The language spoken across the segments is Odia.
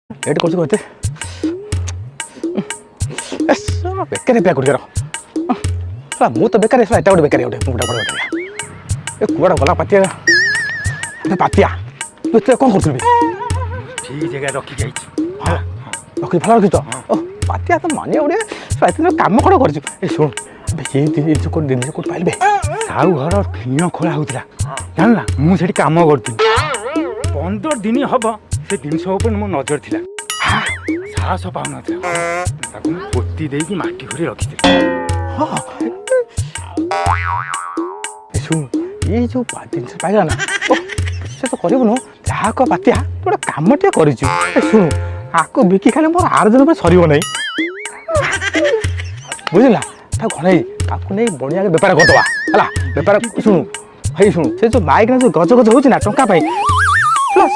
ଲେଟ୍ କରୁଛୁ କହିତେ ବେକାରୀ ପ୍ୟାକ୍ କରିବାର ମୁଁ ତ ବେକାରୀ ଏଟା ଗୋଟେ ବେକାରୀ ଗୋଟେ ମୁଣ୍ଡା ପଡ଼ ବେକାରିଆ ଏ କୁଆଡ଼େ ଗଲା ପାତିଆ ପାତିଆ ତୁ ଏତେ କ'ଣ କରୁଥିଲୁ ଠିକ୍ ଜାଗାରେ ରଖି ଯାଇଛି ହଁ ରଖି ଭଲ ରଖିଛ ଓ ପାତିଆ ତ ମାନିଆ ଗୋଟେ ଏତେ କାମ କ'ଣ କରିଛୁ ଏ ଶୁଣ ଏଇ ଜିନିଷ କୋଉଠି ପାଇଲେ ସାହୁ ଘର ଟିଣ ଖୋଳା ହେଉଥିଲା ଜାଣିଲା ମୁଁ ସେଠି କାମ କରୁଥିଲି 15 ଦିନ ହବ ସେ ଜିନିଷ ଉପରେ ମୋ ନଜର ଥିଲା ସାହସ ପାଉନଥିଲା ତାକୁ ମୁଁ ପୋତି ଦେଇକି ମାଟି ଘରେ ରଖିଥିଲି ହଁ ଶୁଣ ଏଇ ଯେଉଁ ଜିନିଷ ପାଇଲା ନା ସେ ତ କରିବୁନୁ ଯାହା କହ ପାତିଆ ତୁ ଗୋଟେ କାମ ଟିକେ କରିଛୁ ଶୁଣୁ ଆକୁ ବିକି ଖାଲି ମୋର 8 ଦିନ ପାଇଁ ସରିବ ନାହିଁ ବୁଝିଲା ତାକୁ ଘଣେଇ ତାକୁ ନେଇ ବଣିଆକେ ବେପାର କରିଦେବା ହେଲା ବେପାର ଶୁଣୁ ଭାଇ ଶୁଣୁ ସେ ଯେଉଁ ମାଇକିନା ଯେଉଁ ଗଜ ଗଜ ହେଉଛି ନା ଟଙ୍କା ପାଇଁ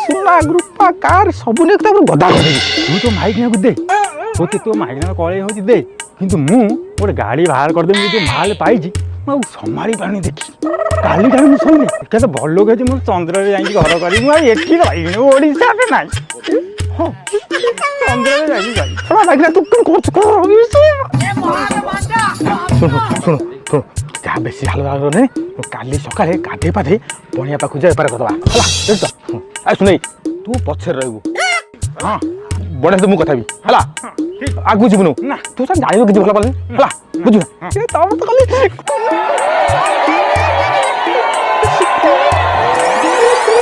ସୁନା ଗ୍ରୁପା କାର ସବୁ ନେଇକି ତାପରେ ଗଦା କରିଦେବି ତୁ ତ ମାଇକିନାକୁ ଦେ ତୋତେ ତୋ ମାଇକିନା କଳେଇ ହେଉଛି ଦେ କିନ୍ତୁ ମୁଁ ଗୋଟେ ଗାଡ଼ି ବାହାର କରିଦେବି ଯଦି ମାଲ ପାଇଛି ମୁଁ ଆଉ ସମ୍ଭାଳି ପାରୁନି ଦେଖି କାଲି କାଲି ମୁଁ ଶୋଇନି କେତେ ଭଲ ଲୋକ ଅଛି ମୁଁ ଚନ୍ଦ୍ରରେ ଯାଇକି ଘର କରିବି ମୁଁ ଆଉ ଏଠି ରହିବିନି ଓଡ଼ିଶାରେ ନାହିଁ ହଁ ଚନ୍ଦ୍ରରେ ଯାଇକି ରହିବି ମାଇକିନା ତୁ କ'ଣ କରୁଛୁ ଶୁଣୁ ଶୁଣୁ ଶୁଣୁ ଯାହା ବେଶୀ ହାଲ ନାହିଁ କାଲି ସକାଳେ ଗାଧେଇ ପାଧେଇ ବଣିଆ ପାଖକୁ ଯାଇ ବେପାର କରିଦେବା ହେଲା ବୁଝୁଛ ଶୁଣେଇ ତୁ ପଛରେ ରହିବୁ ହଁ ବଢ଼ିଆ ତ ମୁଁ କଥା ବି ହେଲା ଆଗକୁ ଯିବୁନୁ ନା ତୁ ସାର୍ ଜାଣିବୁ କିଛି ଭଲ ପାଇଲେ ହେଲା ବୁଝିବୁ ତମର ତ ଖାଲି